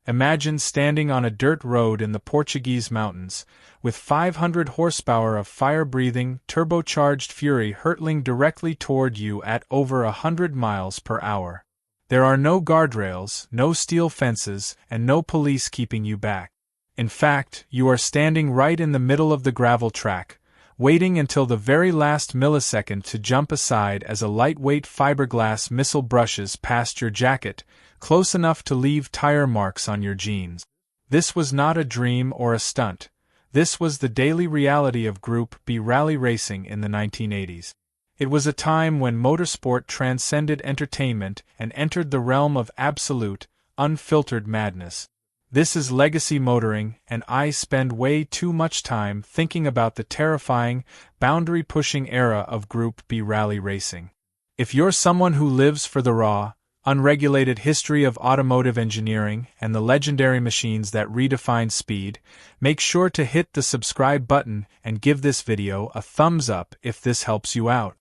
Imagine standing on a dirt road in the Portuguese mountains, with 500 horsepower of fire-breathing, turbocharged fury hurtling directly toward you at over 100 miles per hour. There are no guardrails, no steel fences, and no police keeping you back. In fact, you are standing right in the middle of the gravel track, waiting until the very last millisecond to jump aside as a lightweight fiberglass missile brushes past your jacket, close enough to leave tire marks on your jeans. This was not a dream or a stunt. This was the daily reality of Group B rally racing in the 1980s. It was a time when motorsport transcended entertainment and entered the realm of absolute, unfiltered madness. This is legacy motoring, and I spend way too much time thinking about the terrifying, boundary-pushing era of Group B rally racing. If you're someone who lives for the raw, unregulated history of automotive engineering and the legendary machines that redefine speed, make sure to hit the subscribe button and give this video a thumbs up if this helps you out.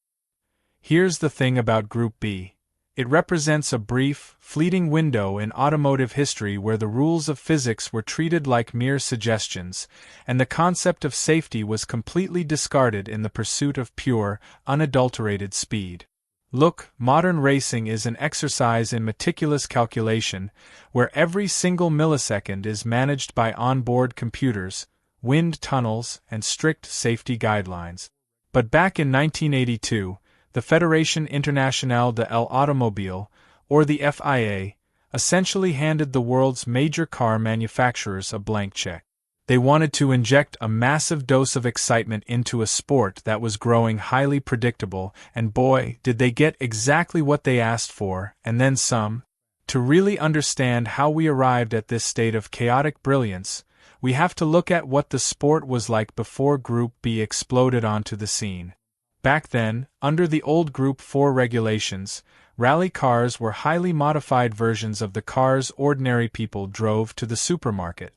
Here's the thing about Group B. It represents a brief, fleeting window in automotive history where the rules of physics were treated like mere suggestions, and the concept of safety was completely discarded in the pursuit of pure, unadulterated speed. Look, modern racing is an exercise in meticulous calculation, where every single millisecond is managed by onboard computers, wind tunnels, and strict safety guidelines. But back in 1982, the Fédération Internationale de l'Automobile, or the FIA, essentially handed the world's major car manufacturers a blank check. They wanted to inject a massive dose of excitement into a sport that was growing highly predictable, and boy, did they get exactly what they asked for, and then some. To really understand how we arrived at this state of chaotic brilliance, we have to look at what the sport was like before Group B exploded onto the scene. Back then, under the old Group 4 regulations, rally cars were highly modified versions of the cars ordinary people drove to the supermarket.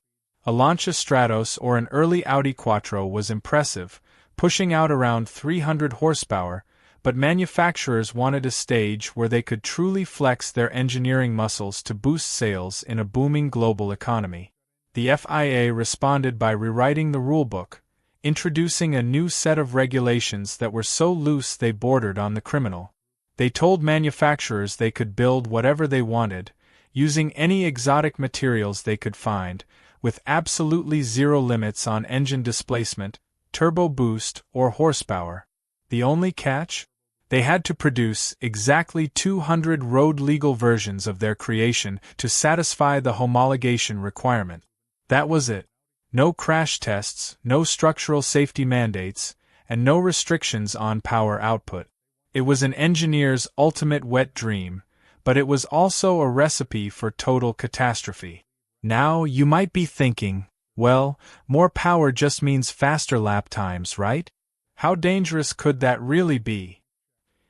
A Lancia Stratos or an early Audi Quattro was impressive, pushing out around 300 horsepower, but manufacturers wanted a stage where they could truly flex their engineering muscles to boost sales in a booming global economy. The FIA responded by rewriting the Rulebook, introducing a new set of regulations that were so loose they bordered on the criminal. They told manufacturers they could build whatever they wanted, using any exotic materials they could find, with absolutely zero limits on engine displacement, turbo boost, or horsepower. The only catch? They had to produce exactly 200 road-legal versions of their creation to satisfy the homologation requirement. That was it. No crash tests, no structural safety mandates, and no restrictions on power output. It was an engineer's ultimate wet dream, but it was also a recipe for total catastrophe. Now, you might be thinking, well, more power just means faster lap times, right? How dangerous could that really be?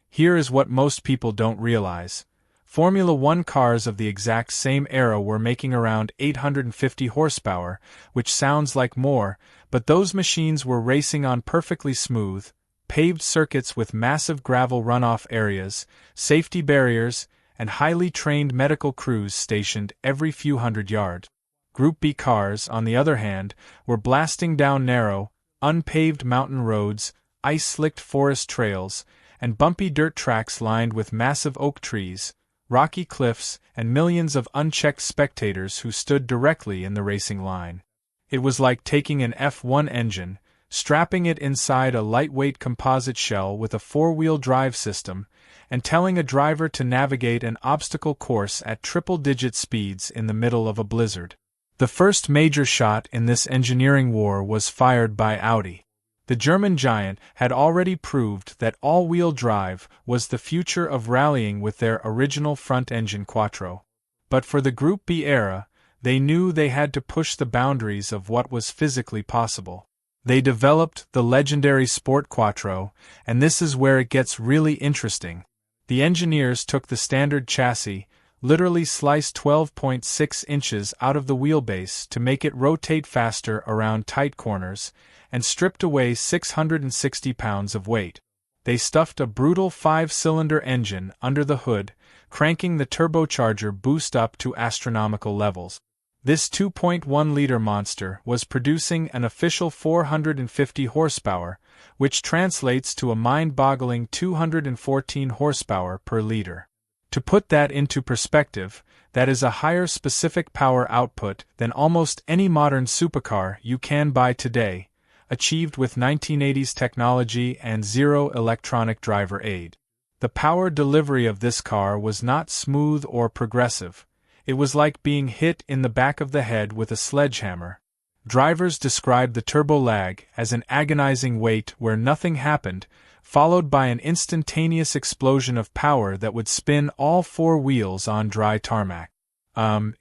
Here is what most people don't realize. Formula One cars of the exact same era were making around 850 horsepower, which sounds like more, but those machines were racing on perfectly smooth, paved circuits with massive gravel runoff areas, safety barriers, and highly trained medical crews stationed every few hundred yards. Group B cars, on the other hand, were blasting down narrow, unpaved mountain roads, ice-slicked forest trails, and bumpy dirt tracks lined with massive oak trees, rocky cliffs, and millions of unchecked spectators who stood directly in the racing line. It was like taking an F1 engine, strapping it inside a lightweight composite shell with a four-wheel drive system, and telling a driver to navigate an obstacle course at triple-digit speeds in the middle of a blizzard. The first major shot in this engineering war was fired by Audi. The German giant had already proved that all-wheel drive was the future of rallying with their original front-engine Quattro. But for the Group B era, they knew they had to push the boundaries of what was physically possible. They developed the legendary Sport Quattro, and this is where it gets really interesting. The engineers took the standard chassis, literally sliced 12.6 inches out of the wheelbase to make it rotate faster around tight corners, and stripped away 660 pounds of weight. They stuffed a brutal 5-cylinder engine under the hood, cranking the turbocharger boost up to astronomical levels. This 2.1-liter monster was producing an official 450 horsepower, which translates to a mind-boggling 214 horsepower per liter. To put that into perspective, that is a higher specific power output than almost any modern supercar you can buy today, achieved with 1980s technology and zero electronic driver aid. The power delivery of this car was not smooth or progressive. It was like being hit in the back of the head with a sledgehammer. Drivers described the turbo lag as an agonizing wait where nothing happened, followed by an instantaneous explosion of power that would spin all four wheels on dry tarmac.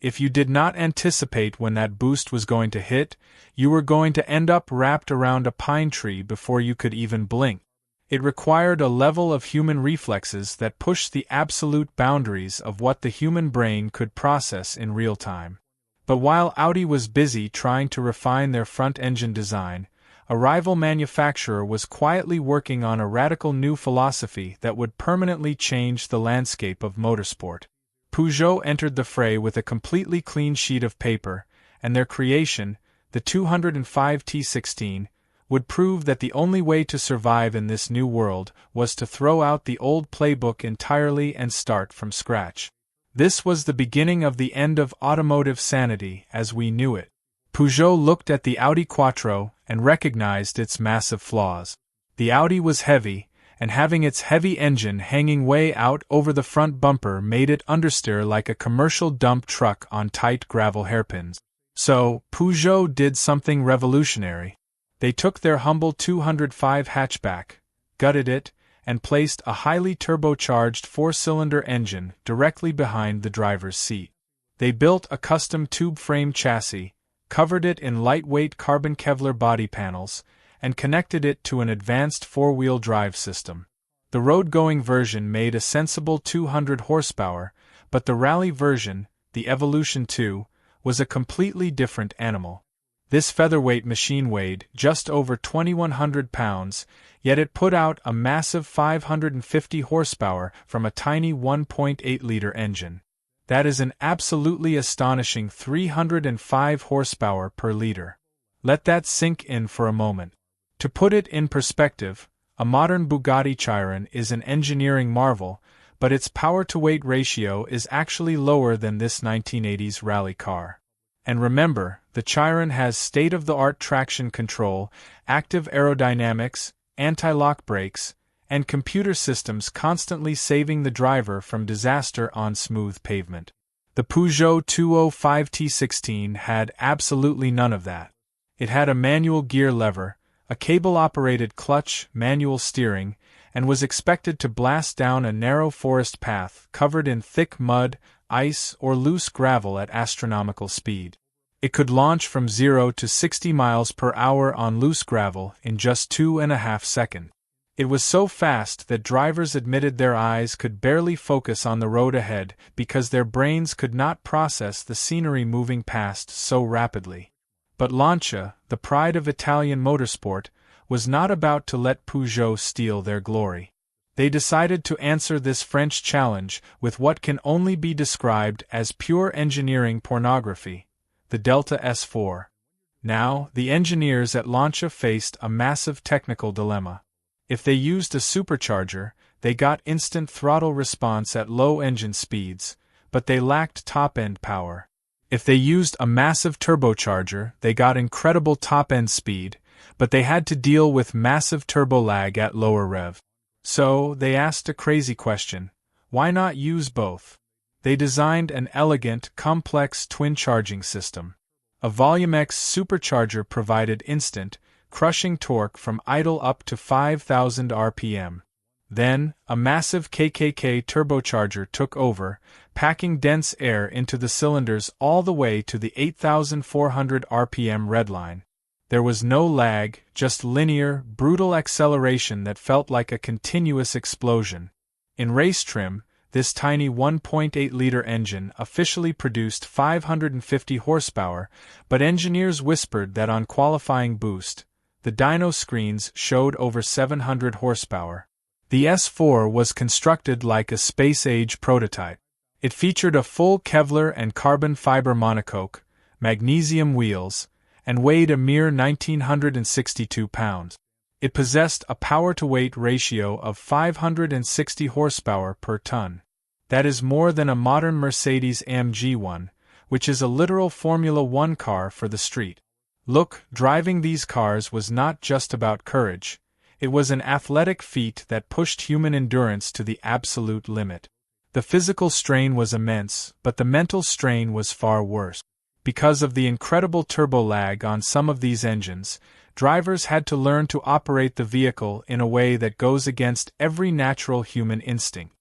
If you did not anticipate when that boost was going to hit, you were going to end up wrapped around a pine tree before you could even blink. It required a level of human reflexes that pushed the absolute boundaries of what the human brain could process in real time. But while Audi was busy trying to refine their front-engine design, a rival manufacturer was quietly working on a radical new philosophy that would permanently change the landscape of motorsport. Peugeot entered the fray with a completely clean sheet of paper, and their creation, the 205 T16, would prove that the only way to survive in this new world was to throw out the old playbook entirely and start from scratch. This was the beginning of the end of automotive sanity as we knew it. Peugeot looked at the Audi Quattro and recognized its massive flaws. The Audi was heavy, and having its heavy engine hanging way out over the front bumper made it understeer like a commercial dump truck on tight gravel hairpins. So, Peugeot did something revolutionary. They took their humble 205 hatchback, gutted it, and placed a highly turbocharged four-cylinder engine directly behind the driver's seat. They built a custom tube-frame chassis, covered it in lightweight carbon Kevlar body panels, and connected it to an advanced four-wheel drive system. The road-going version made a sensible 200 horsepower, but the rally version, the Evolution 2, was a completely different animal. This featherweight machine weighed just over 2,100 pounds, yet it put out a massive 550 horsepower from a tiny 1.8-liter engine. That is an absolutely astonishing 305 horsepower per liter. Let that sink in for a moment. To put it in perspective, a modern Bugatti Chiron is an engineering marvel, but its power-to-weight ratio is actually lower than this 1980s rally car. And remember, the Chiron has state-of-the-art traction control, active aerodynamics, anti-lock brakes, and computer systems constantly saving the driver from disaster on smooth pavement. The Peugeot 205 T16 had absolutely none of that. It had a manual gear lever, a cable-operated clutch, manual steering, and was expected to blast down a narrow forest path covered in thick mud, ice, or loose gravel at astronomical speed. It could launch from 0 to 60 miles per hour on loose gravel in just 2.5 seconds. It was so fast that drivers admitted their eyes could barely focus on the road ahead because their brains could not process the scenery moving past so rapidly. But Lancia, the pride of Italian motorsport, was not about to let Peugeot steal their glory. They decided to answer this French challenge with what can only be described as pure engineering pornography, the Delta S4. Now, the engineers at Lancia faced a massive technical dilemma. If they used a supercharger, they got instant throttle response at low engine speeds, but they lacked top-end power. If they used a massive turbocharger, they got incredible top-end speed, but they had to deal with massive turbo lag at lower rev. So, they asked a crazy question: why not use both? They designed an elegant, complex twin charging system. A VolumeX supercharger provided instant, crushing torque from idle up to 5,000 RPM. Then, a massive KKK turbocharger took over, packing dense air into the cylinders all the way to the 8,400 RPM redline. There was no lag, just linear, brutal acceleration that felt like a continuous explosion. In race trim, this tiny 1.8-liter engine officially produced 550 horsepower, but engineers whispered that on qualifying boost, the dyno screens showed over 700 horsepower. The S4 was constructed like a space-age prototype. It featured a full Kevlar and carbon fiber monocoque, magnesium wheels, and weighed a mere 1,962 pounds. It possessed a power-to-weight ratio of 560 horsepower per ton. That is more than a modern Mercedes-AMG one, which is a literal Formula One car for the street. Look, driving these cars was not just about courage. It was an athletic feat that pushed human endurance to the absolute limit. The physical strain was immense, but the mental strain was far worse. Because of the incredible turbo lag on some of these engines, drivers had to learn to operate the vehicle in a way that goes against every natural human instinct.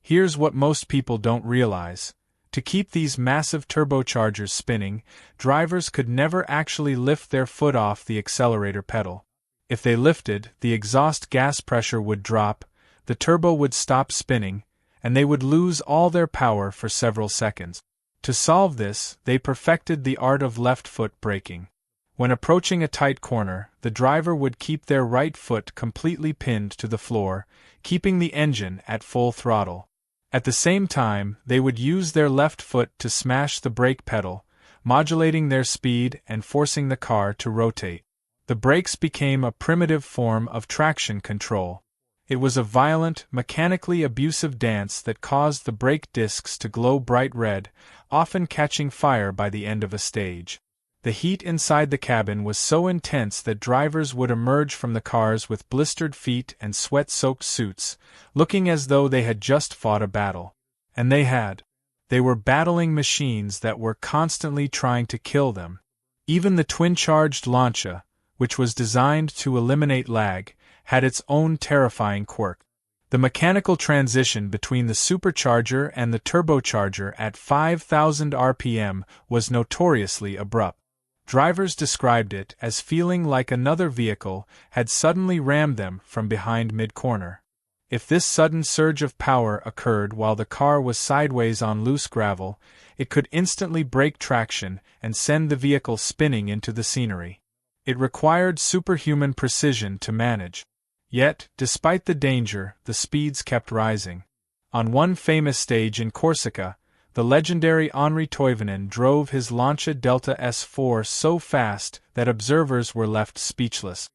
Here's what most people don't realize. To keep these massive turbochargers spinning, drivers could never actually lift their foot off the accelerator pedal. If they lifted, the exhaust gas pressure would drop, the turbo would stop spinning, and they would lose all their power for several seconds. To solve this, they perfected the art of left foot braking. When approaching a tight corner, the driver would keep their right foot completely pinned to the floor, keeping the engine at full throttle. At the same time, they would use their left foot to smash the brake pedal, modulating their speed and forcing the car to rotate. The brakes became a primitive form of traction control. It was a violent, mechanically abusive dance that caused the brake discs to glow bright red, often catching fire by the end of a stage. The heat inside the cabin was so intense that drivers would emerge from the cars with blistered feet and sweat-soaked suits, looking as though they had just fought a battle. And they had. They were battling machines that were constantly trying to kill them. Even the twin-charged Lancia, which was designed to eliminate lag, had its own terrifying quirk. The mechanical transition between the supercharger and the turbocharger at 5,000 RPM was notoriously abrupt. Drivers described it as feeling like another vehicle had suddenly rammed them from behind mid-corner. If this sudden surge of power occurred while the car was sideways on loose gravel, it could instantly break traction and send the vehicle spinning into the scenery. It required superhuman precision to manage. Yet, despite the danger, the speeds kept rising. On one famous stage in Corsica, the legendary Henri Toivonen drove his Lancia Delta S4 so fast that observers were left speechless.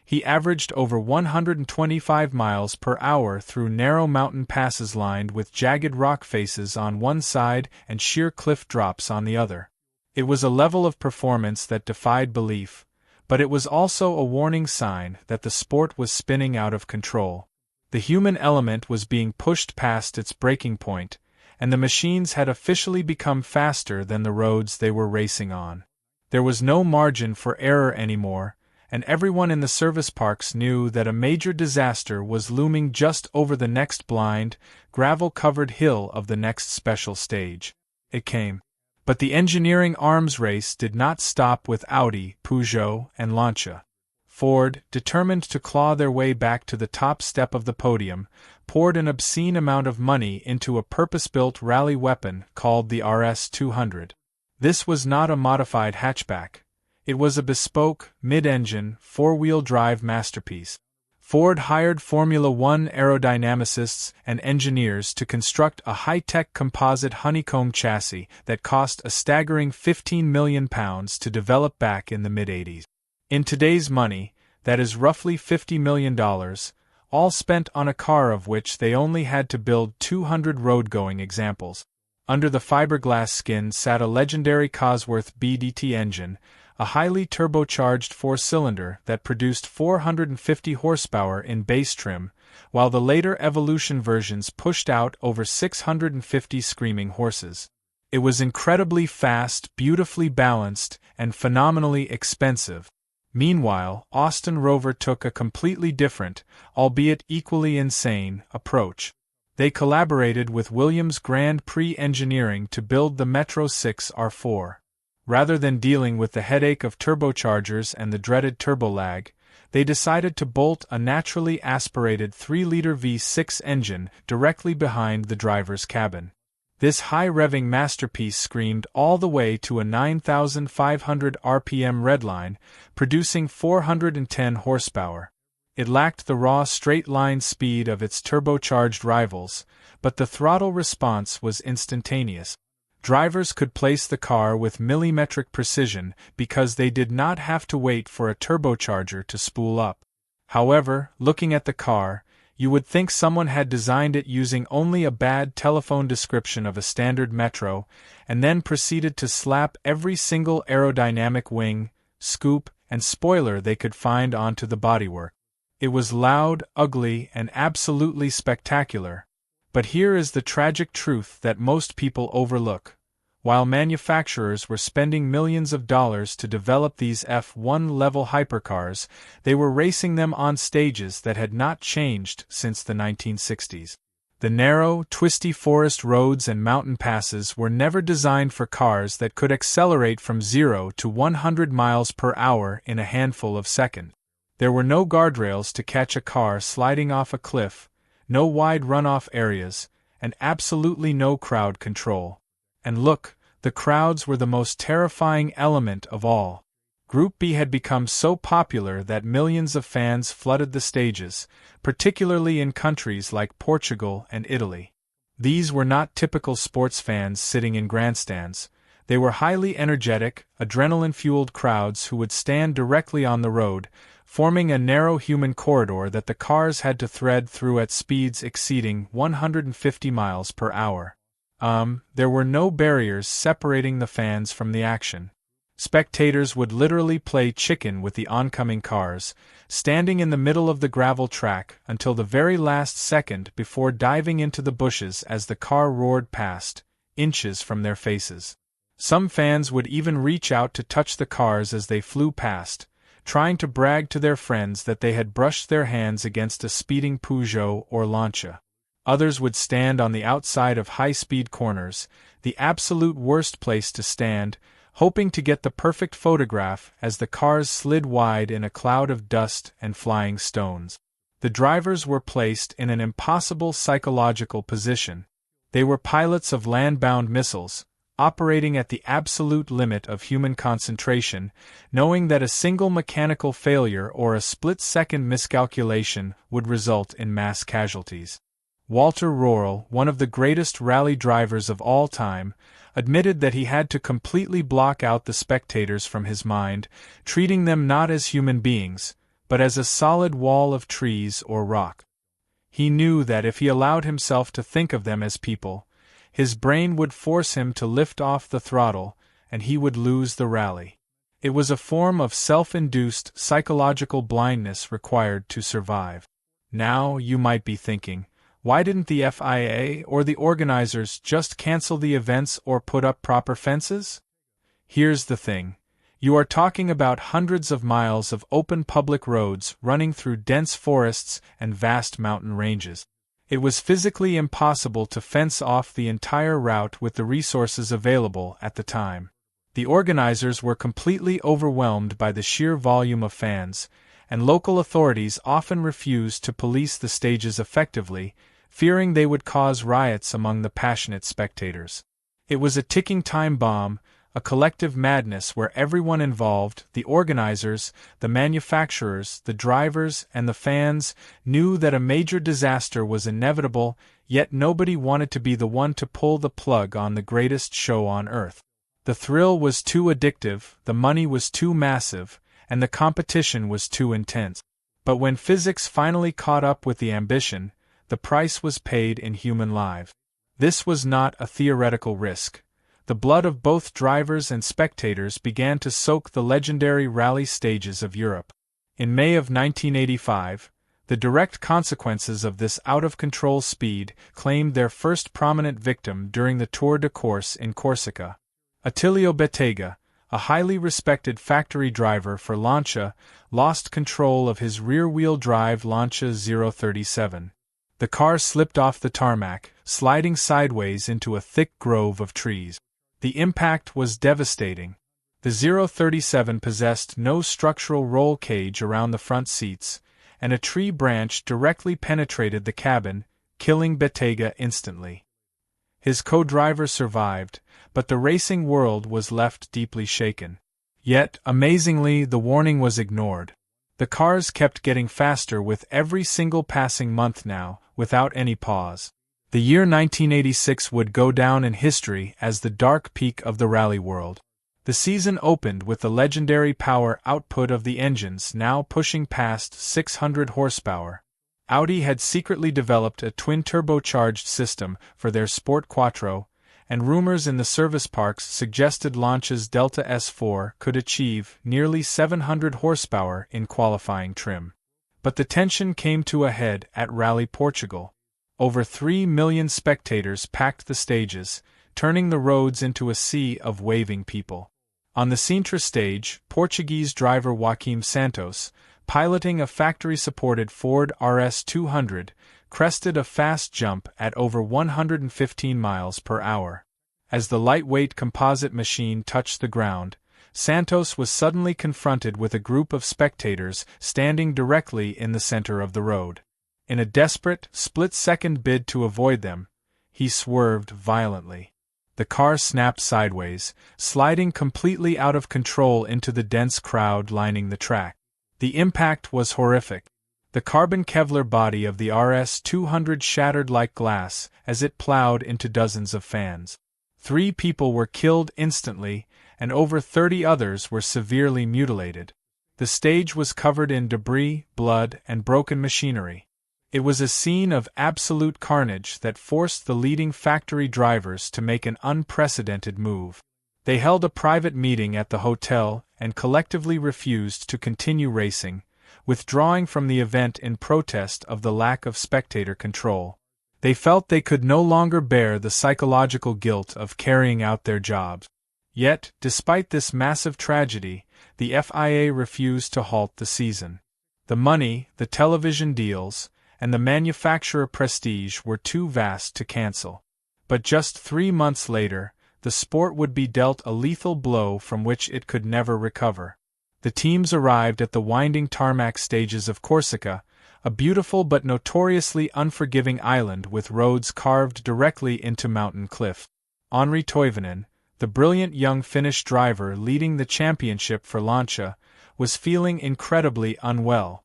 He averaged over 125 miles per hour through narrow mountain passes lined with jagged rock faces on one side and sheer cliff drops on the other. It was a level of performance that defied belief, but it was also a warning sign that the sport was spinning out of control. The human element was being pushed past its breaking point, and the machines had officially become faster than the roads they were racing on. There was no margin for error anymore, and everyone in the service parks knew that a major disaster was looming just over the next blind, gravel-covered hill of the next special stage. It came. But the engineering arms race did not stop with Audi, Peugeot, and Lancia. Ford, determined to claw their way back to the top step of the podium, poured an obscene amount of money into a purpose-built rally weapon called the RS200. This was not a modified hatchback. It was a bespoke, mid-engine, four-wheel drive masterpiece. Ford hired Formula One aerodynamicists and engineers to construct a high-tech composite honeycomb chassis that cost a staggering £15 million to develop back in the mid-80s. In today's money, that is roughly $50 million, all spent on a car of which they only had to build 200 road-going examples. Under the fiberglass skin sat a legendary Cosworth BDT engine, a highly turbocharged four-cylinder that produced 450 horsepower in base trim, while the later Evolution versions pushed out over 650 screaming horses. It was incredibly fast, beautifully balanced, and phenomenally expensive. Meanwhile, Austin Rover took a completely different, albeit equally insane, approach. They collaborated with Williams Grand Prix Engineering to build the Metro 6 R4. Rather than dealing with the headache of turbochargers and the dreaded turbo lag, they decided to bolt a naturally aspirated 3-liter V6 engine directly behind the driver's cabin. This high-revving masterpiece screamed all the way to a 9,500 RPM redline, producing 410 horsepower. It lacked the raw straight-line speed of its turbocharged rivals, but the throttle response was instantaneous. Drivers could place the car with millimetric precision because they did not have to wait for a turbocharger to spool up. However, looking at the car, you would think someone had designed it using only a bad telephone description of a standard metro, and then proceeded to slap every single aerodynamic wing, scoop, and spoiler they could find onto the bodywork. It was loud, ugly, and absolutely spectacular. But here is the tragic truth that most people overlook. While manufacturers were spending millions of dollars to develop these F1-level hypercars, they were racing them on stages that had not changed since the 1960s. The narrow, twisty forest roads and mountain passes were never designed for cars that could accelerate from 0 to 100 miles per hour in a handful of seconds. There were no guardrails to catch a car sliding off a cliff, no wide runoff areas, and absolutely no crowd control. And look, the crowds were the most terrifying element of all. Group B had become so popular that millions of fans flooded the stages, particularly in countries like Portugal and Italy. These were not typical sports fans sitting in grandstands. They were highly energetic, adrenaline-fueled crowds who would stand directly on the road, forming a narrow human corridor that the cars had to thread through at speeds exceeding 150 miles per hour. There were no barriers separating the fans from the action. Spectators would literally play chicken with the oncoming cars, standing in the middle of the gravel track until the very last second before diving into the bushes as the car roared past, inches from their faces. Some fans would even reach out to touch the cars as they flew past, trying to brag to their friends that they had brushed their hands against a speeding Peugeot or Lancia. Others would stand on the outside of high-speed corners, the absolute worst place to stand, hoping to get the perfect photograph as the cars slid wide in a cloud of dust and flying stones. The drivers were placed in an impossible psychological position. They were pilots of land-bound missiles, operating at the absolute limit of human concentration, knowing that a single mechanical failure or a split-second miscalculation would result in mass casualties. Walter Röhrl, one of the greatest rally drivers of all time, admitted that he had to completely block out the spectators from his mind, treating them not as human beings, but as a solid wall of trees or rock. He knew that if he allowed himself to think of them as people, his brain would force him to lift off the throttle, and he would lose the rally. It was a form of self-induced psychological blindness required to survive. Now, you might be thinking, why didn't the FIA or the organizers just cancel the events or put up proper fences? Here's the thing. You are talking about hundreds of miles of open public roads running through dense forests and vast mountain ranges. It was physically impossible to fence off the entire route with the resources available at the time. The organizers were completely overwhelmed by the sheer volume of fans, and local authorities often refused to police the stages effectively, fearing they would cause riots among the passionate spectators. It was a ticking time bomb, a collective madness where everyone involved, the organizers, the manufacturers, the drivers, and the fans, knew that a major disaster was inevitable, yet nobody wanted to be the one to pull the plug on the greatest show on earth. The thrill was too addictive, the money was too massive, and the competition was too intense. But when physics finally caught up with the ambition, the price was paid in human lives. This was not a theoretical risk. The blood of both drivers and spectators began to soak the legendary rally stages of Europe. In May of 1985, the direct consequences of this out-of-control speed claimed their first prominent victim during the Tour de Corse in Corsica. Attilio Bettega, a highly respected factory driver for Lancia, lost control of his rear-wheel drive Lancia 037. The car slipped off the tarmac, sliding sideways into a thick grove of trees. The impact was devastating. The 037 possessed no structural roll cage around the front seats, and a tree branch directly penetrated the cabin, killing Bettega instantly. His co-driver survived, but the racing world was left deeply shaken. Yet, amazingly, the warning was ignored. The cars kept getting faster with every single passing month now, without any pause. The year 1986 would go down in history as the dark peak of the rally world. The season opened with the legendary power output of the engines now pushing past 600 horsepower. Audi had secretly developed a twin-turbocharged system for their Sport Quattro, and rumors in the service parks suggested Lancia's Delta S4 could achieve nearly 700 horsepower in qualifying trim. But the tension came to a head at Rally Portugal. Over 3 million spectators packed the stages, turning the roads into a sea of waving people. On the Sintra stage, Portuguese driver Joaquim Santos, piloting a factory-supported Ford RS200, crested a fast jump at over 115 miles per hour. As the lightweight composite machine touched the ground, Santos was suddenly confronted with a group of spectators standing directly in the center of the road. In a desperate, split-second bid to avoid them, he swerved violently. The car snapped sideways, sliding completely out of control into the dense crowd lining the track. The impact was horrific. The carbon Kevlar body of the RS200 shattered like glass as it plowed into dozens of fans. 3 people were killed instantly, and over 30 others were severely mutilated. The stage was covered in debris, blood, and broken machinery. It was a scene of absolute carnage that forced the leading factory drivers to make an unprecedented move. They held a private meeting at the hotel and collectively refused to continue racing, withdrawing from the event in protest of the lack of spectator control. They felt they could no longer bear the psychological guilt of carrying out their jobs. Yet, despite this massive tragedy, the FIA refused to halt the season. The money, the television deals, and the manufacturer prestige were too vast to cancel. But just 3 months later, the sport would be dealt a lethal blow from which it could never recover. The teams arrived at the winding tarmac stages of Corsica, a beautiful but notoriously unforgiving island with roads carved directly into mountain cliffs. Henri Toivonen, the brilliant young Finnish driver leading the championship for Lancia, was feeling incredibly unwell.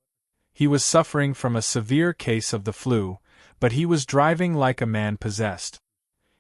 He was suffering from a severe case of the flu, but he was driving like a man possessed.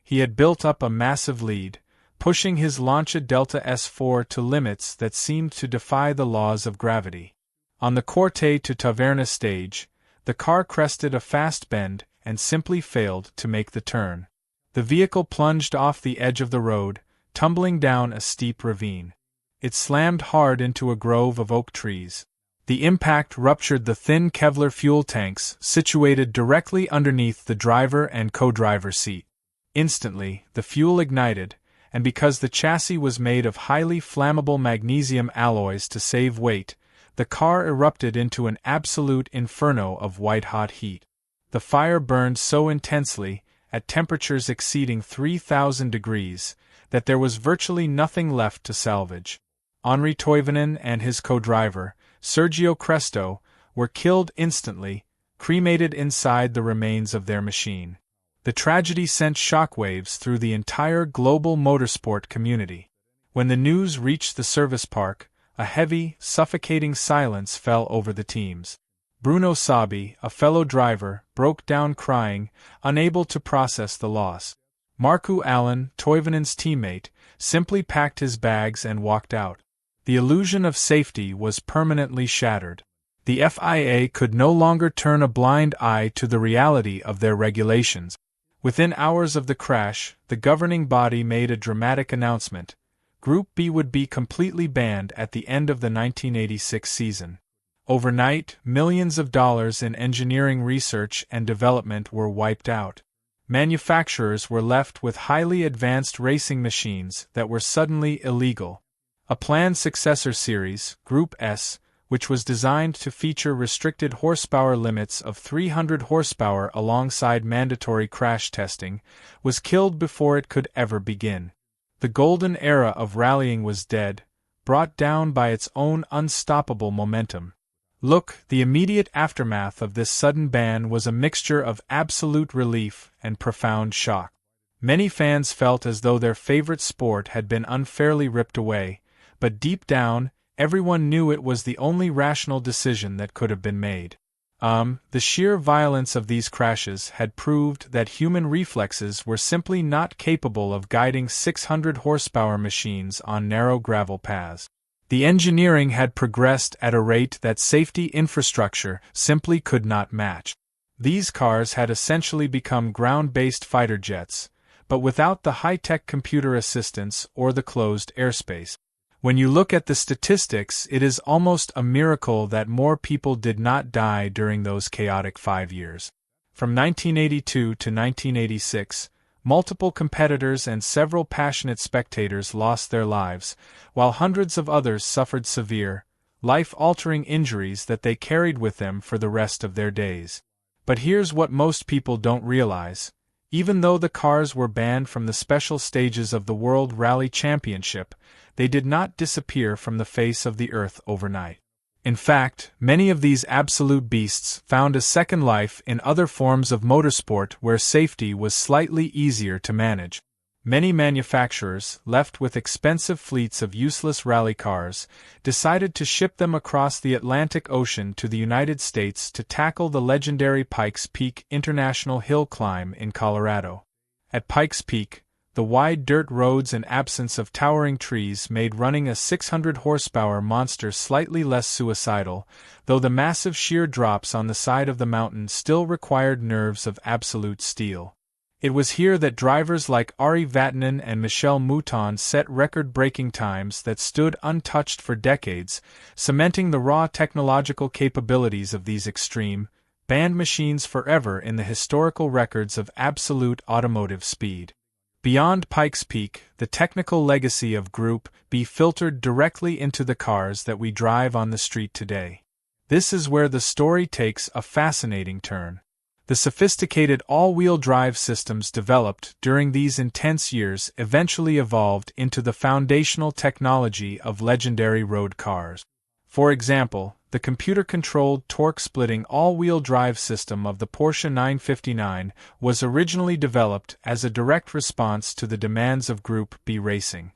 He had built up a massive lead, pushing his Lancia Delta S4 to limits that seemed to defy the laws of gravity. On the Corte to Taverna stage, the car crested a fast bend and simply failed to make the turn. The vehicle plunged off the edge of the road, tumbling down a steep ravine. It slammed hard into a grove of oak trees. The impact ruptured the thin Kevlar fuel tanks situated directly underneath the driver and co-driver seat. Instantly, the fuel ignited, and because the chassis was made of highly flammable magnesium alloys to save weight, the car erupted into an absolute inferno of white-hot heat. The fire burned so intensely, at temperatures exceeding 3,000 degrees, that there was virtually nothing left to salvage. Henri Toivonen and his co-driver, Sergio Cresto, were killed instantly, cremated inside the remains of their machine. The tragedy sent shockwaves through the entire global motorsport community. When the news reached the service park, a heavy, suffocating silence fell over the teams. Bruno Sabi, a fellow driver, broke down crying, unable to process the loss. Markku Allen, Toivonen's teammate, simply packed his bags and walked out. The illusion of safety was permanently shattered. The FIA could no longer turn a blind eye to the reality of their regulations. Within hours of the crash, the governing body made a dramatic announcement. Group B would be completely banned at the end of the 1986 season. Overnight, millions of dollars in engineering research and development were wiped out. Manufacturers were left with highly advanced racing machines that were suddenly illegal. A planned successor series, Group S, which was designed to feature restricted horsepower limits of 300 horsepower alongside mandatory crash testing, was killed before it could ever begin. The golden era of rallying was dead, brought down by its own unstoppable momentum. Look, the immediate aftermath of this sudden ban was a mixture of absolute relief and profound shock. Many fans felt as though their favorite sport had been unfairly ripped away, but deep down, everyone knew it was the only rational decision that could have been made. The sheer violence of these crashes had proved that human reflexes were simply not capable of guiding 600 horsepower machines on narrow gravel paths. The engineering had progressed at a rate that safety infrastructure simply could not match. These cars had essentially become ground-based fighter jets, but without the high-tech computer assistance or the closed airspace. When you look at the statistics, it is almost a miracle that more people did not die during those chaotic 5 years. From 1982 to 1986, multiple competitors and several passionate spectators lost their lives, while hundreds of others suffered severe, life-altering injuries that they carried with them for the rest of their days. But here's what most people don't realize. Even though the cars were banned from the special stages of the World Rally Championship, they did not disappear from the face of the earth overnight. In fact, many of these absolute beasts found a second life in other forms of motorsport where safety was slightly easier to manage. Many manufacturers, left with expensive fleets of useless rally cars, decided to ship them across the Atlantic Ocean to the United States to tackle the legendary Pikes Peak International Hill Climb in Colorado. At Pikes Peak, the wide dirt roads and absence of towering trees made running a 600-horsepower monster slightly less suicidal, though the massive sheer drops on the side of the mountain still required nerves of absolute steel. It was here that drivers like Ari Vatanen and Michel Mouton set record-breaking times that stood untouched for decades, cementing the raw technological capabilities of these extreme, banned machines forever in the historical records of absolute automotive speed. Beyond Pikes Peak, the technical legacy of Group B filtered directly into the cars that we drive on the street today. This is where the story takes a fascinating turn. The sophisticated all-wheel drive systems developed during these intense years eventually evolved into the foundational technology of legendary road cars. For example, the computer-controlled torque-splitting all-wheel drive system of the Porsche 959 was originally developed as a direct response to the demands of Group B racing.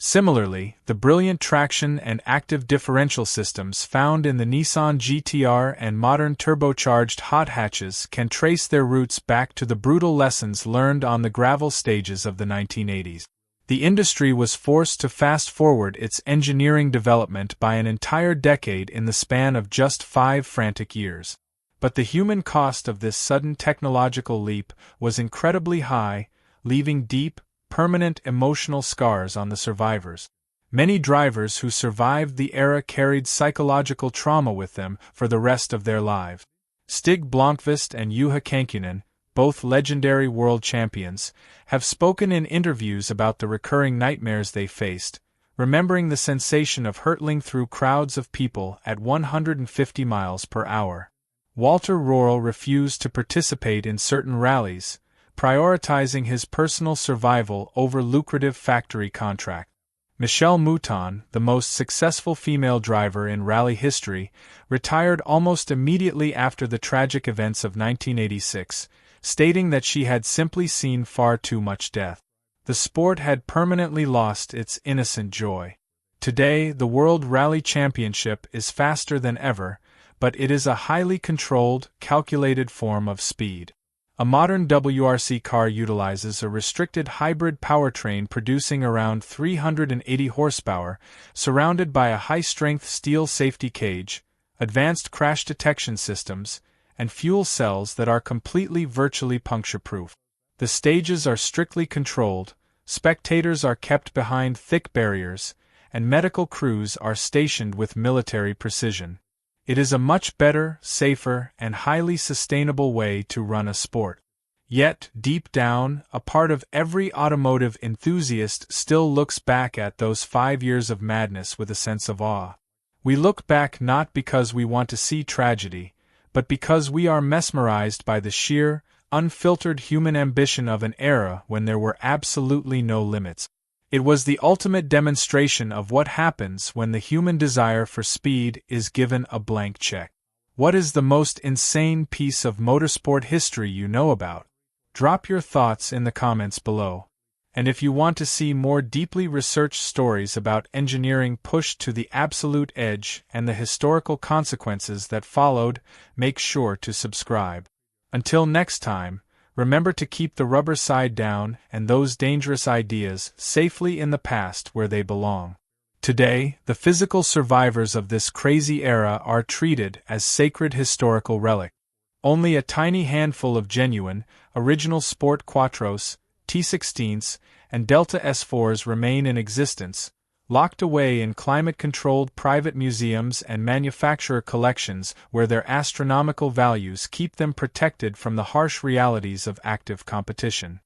Similarly, the brilliant traction and active differential systems found in the Nissan GT-R and modern turbocharged hot hatches can trace their roots back to the brutal lessons learned on the gravel stages of the 1980s. The industry was forced to fast-forward its engineering development by an entire decade in the span of just 5 frantic years. But the human cost of this sudden technological leap was incredibly high, leaving deep, permanent emotional scars on the survivors. Many drivers who survived the era carried psychological trauma with them for the rest of their lives. Stig Blomqvist and Juha Kankkunen, both legendary world champions, have spoken in interviews about the recurring nightmares they faced, remembering the sensation of hurtling through crowds of people at 150 miles per hour. Walter Röhrl refused to participate in certain rallies, prioritizing his personal survival over lucrative factory contracts. Michel Mouton, the most successful female driver in rally history, retired almost immediately after the tragic events of 1986, stating that she had simply seen far too much death. The sport had permanently lost its innocent joy. Today, the World Rally Championship is faster than ever, but it is a highly controlled, calculated form of speed. A modern WRC car utilizes a restricted hybrid powertrain producing around 380 horsepower, surrounded by a high-strength steel safety cage, advanced crash detection systems, and fuel cells that are completely virtually puncture-proof. The stages are strictly controlled, spectators are kept behind thick barriers, and medical crews are stationed with military precision. It is a much better, safer, and highly sustainable way to run a sport. Yet, deep down, a part of every automotive enthusiast still looks back at those 5 years of madness with a sense of awe. We look back not because we want to see tragedy, but because we are mesmerized by the sheer, unfiltered human ambition of an era when there were absolutely no limits. It was the ultimate demonstration of what happens when the human desire for speed is given a blank check. What is the most insane piece of motorsport history you know about? Drop your thoughts in the comments below. And if you want to see more deeply researched stories about engineering pushed to the absolute edge and the historical consequences that followed, make sure to subscribe. Until next time, remember to keep the rubber side down and those dangerous ideas safely in the past where they belong. Today, the physical survivors of this crazy era are treated as sacred historical relics. Only a tiny handful of genuine, original Sport Quattros, T16s, and Delta S4s remain in existence, locked away in climate-controlled private museums and manufacturer collections where their astronomical values keep them protected from the harsh realities of active competition.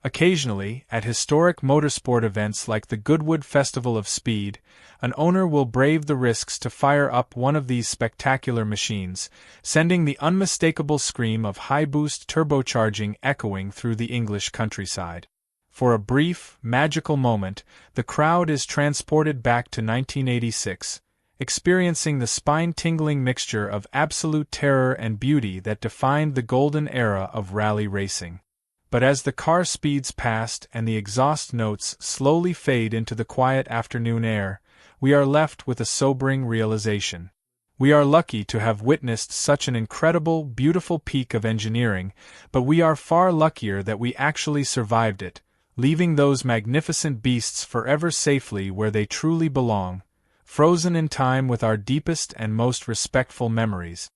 Occasionally, at historic motorsport events like the Goodwood Festival of Speed, an owner will brave the risks to fire up one of these spectacular machines, sending the unmistakable scream of high-boost turbocharging echoing through the English countryside. For a brief, magical moment, the crowd is transported back to 1986, experiencing the spine-tingling mixture of absolute terror and beauty that defined the golden era of rally racing. But as the car speeds past and the exhaust notes slowly fade into the quiet afternoon air, we are left with a sobering realization. We are lucky to have witnessed such an incredible, beautiful peak of engineering, but we are far luckier that we actually survived it, leaving those magnificent beasts forever safely where they truly belong, frozen in time with our deepest and most respectful memories.